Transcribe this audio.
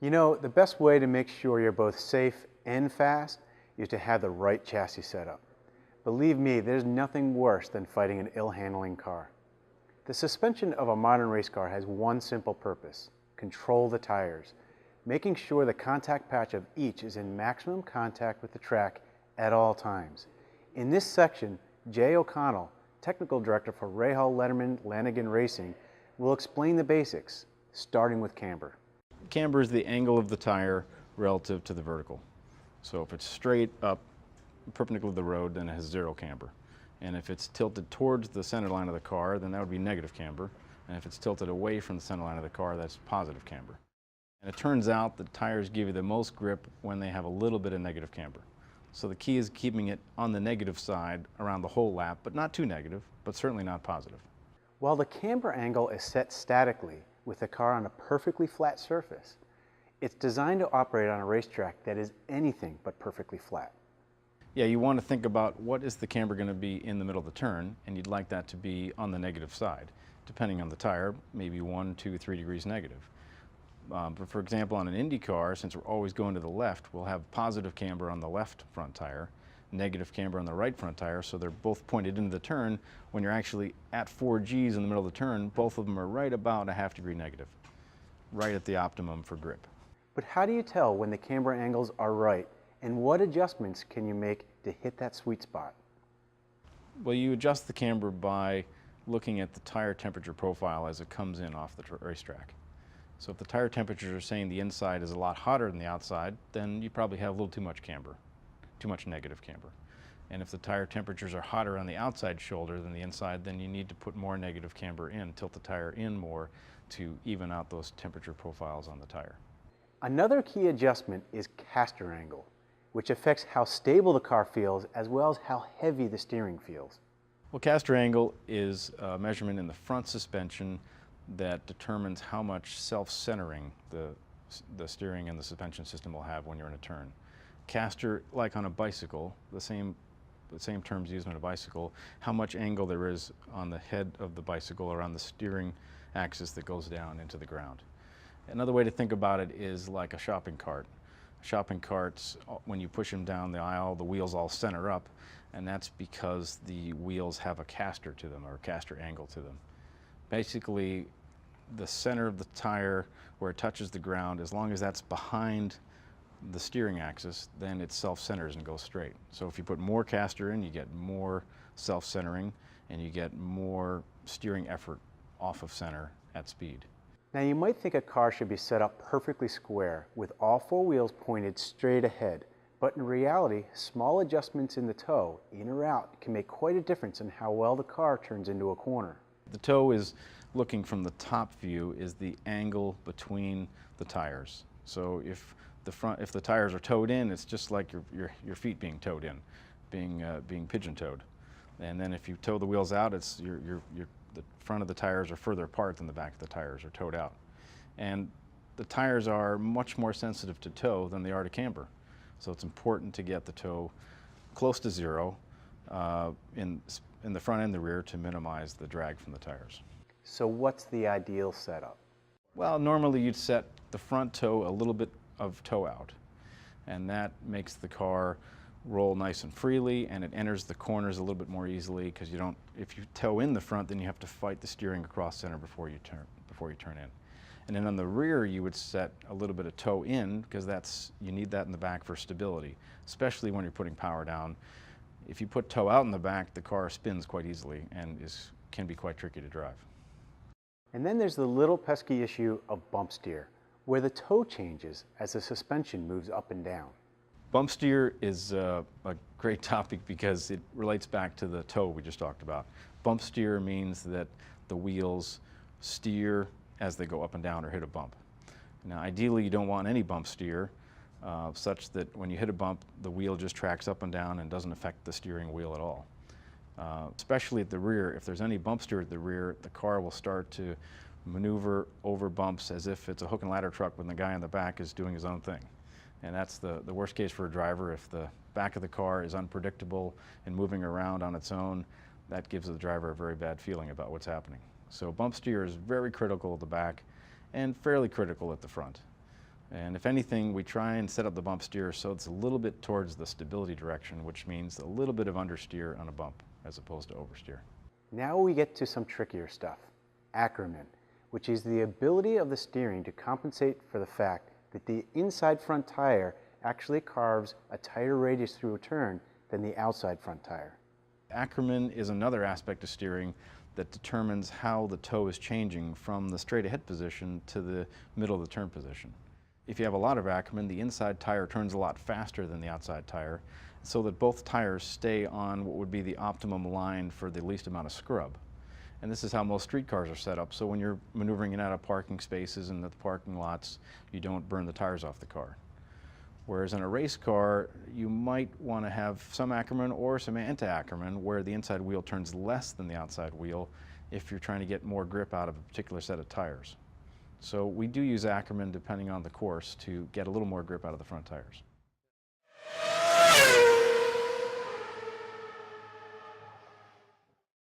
You know, the best way to make sure you're both safe and fast is to have the right chassis setup. Believe me, there's nothing worse than fighting an ill-handling car. The suspension of a modern race car has one simple purpose: control the tires, making sure the contact patch of each is in maximum contact with the track at all times. In this section, Jay O'Connell, Technical Director for Rahal Letterman Lanigan Racing, will explain the basics, starting with camber. Camber is the angle of the tire relative to the vertical. So if it's straight up, perpendicular to the road, then it has zero camber. And if it's tilted towards the center line of the car, then that would be negative camber. And if it's tilted away from the center line of the car, that's positive camber. And it turns out that tires give you the most grip when they have a little bit of negative camber. So the key is keeping it on the negative side around the whole lap, but not too negative, but certainly not positive. While the camber angle is set statically with the car on a perfectly flat surface, it's designed to operate on a racetrack that is anything but perfectly flat. Yeah, you want to think about what is the camber going to be in the middle of the turn, and you'd like that to be on the negative side. Depending on the tire, maybe 1, 2, 3 degrees negative. But for example, on an Indy car, since we're always going to the left, we'll have positive camber on the left front tire, negative camber on the right front tire, so they're both pointed into the turn. When you're actually at 4 Gs in the middle of the turn, both of them are right about a ½ degree negative, right at the optimum for grip. But how do you tell when the camber angles are right, and what adjustments can you make to hit that sweet spot? Well, you adjust the camber by looking at the tire temperature profile as it comes in off the racetrack. So if the tire temperatures are saying the inside is a lot hotter than the outside, then you probably have a little too much camber, too much negative camber. And if the tire temperatures are hotter on the outside shoulder than the inside, then you need to put more negative camber in, tilt the tire in more to even out those temperature profiles on the tire. Another key adjustment is Castor angle, which affects how stable the car feels as well as how heavy the steering feels. Well, Castor angle is a measurement in the front suspension that determines how much self-centering the steering and the suspension system will have when you're in a turn. Castor, like on a bicycle, the same terms used on a bicycle, how much angle there is on the head of the bicycle or on the steering axis that goes down into the ground. Another way to think about it is like a shopping cart. Shopping carts, when you push them down the aisle, the wheels all center up, and that's because the wheels have a castor to them, or a castor angle to them. Basically, the center of the tire where it touches the ground, as long as that's behind the steering axis, then it self-centers and goes straight. So if you put more castor in, you get more self-centering and you get more steering effort off of center at speed. Now you might think a car should be set up perfectly square with all 4 wheels pointed straight ahead, but in reality, small adjustments in the toe, in or out, can make quite a difference in how well the car turns into a corner. The toe is, looking from the top view, is the angle between the tires. So if the tires are toed in, it's just like your feet being toed in, being pigeon-toed. And then if you toe the wheels out, it's the front of the tires are further apart than the back of the tires are toed out. And the tires are much more sensitive to toe than they are to camber. So it's important to get the toe close to zero in the front and the rear to minimize the drag from the tires. So what's the ideal setup? Well, normally you'd set the front toe a little bit of toe out, and that makes the car roll nice and freely, and it enters the corners a little bit more easily, because if you toe in the front, then you have to fight the steering across center before you turn in. And then on the rear, you would set a little bit of toe in, because you need that in the back for stability, especially when you're putting power down. If you put toe out in the back, the car spins quite easily and can be quite tricky to drive. And then there's the little pesky issue of bump steer, where the toe changes as the suspension moves up and down. Bump steer is a great topic because it relates back to the toe we just talked about. Bump steer means that the wheels steer as they go up and down or hit a bump. Now, ideally, you don't want any bump steer, such that when you hit a bump, the wheel just tracks up and down and doesn't affect the steering wheel at all. Especially at the rear, if there's any bump steer at the rear, the car will start to maneuver over bumps as if it's a hook and ladder truck when the guy in the back is doing his own thing. And that's the worst case for a driver. If the back of the car is unpredictable and moving around on its own, that gives the driver a very bad feeling about what's happening. So bump steer is very critical at the back and fairly critical at the front. And if anything, we try and set up the bump steer so it's a little bit towards the stability direction, which means a little bit of understeer on a bump as opposed to oversteer. Now we get to some trickier stuff. Ackerman, which is the ability of the steering to compensate for the fact that the inside front tire actually carves a tighter radius through a turn than the outside front tire. Ackerman is another aspect of steering that determines how the toe is changing from the straight ahead position to the middle of the turn position. If you have a lot of Ackerman, the inside tire turns a lot faster than the outside tire, so that both tires stay on what would be the optimum line for the least amount of scrub. And this is how most street cars are set up, so when you're maneuvering in and out of parking spaces and the parking lots, you don't burn the tires off the car. Whereas in a race car, you might want to have some Ackerman or some anti-Ackerman where the inside wheel turns less than the outside wheel if you're trying to get more grip out of a particular set of tires. So we do use Ackerman depending on the course to get a little more grip out of the front tires.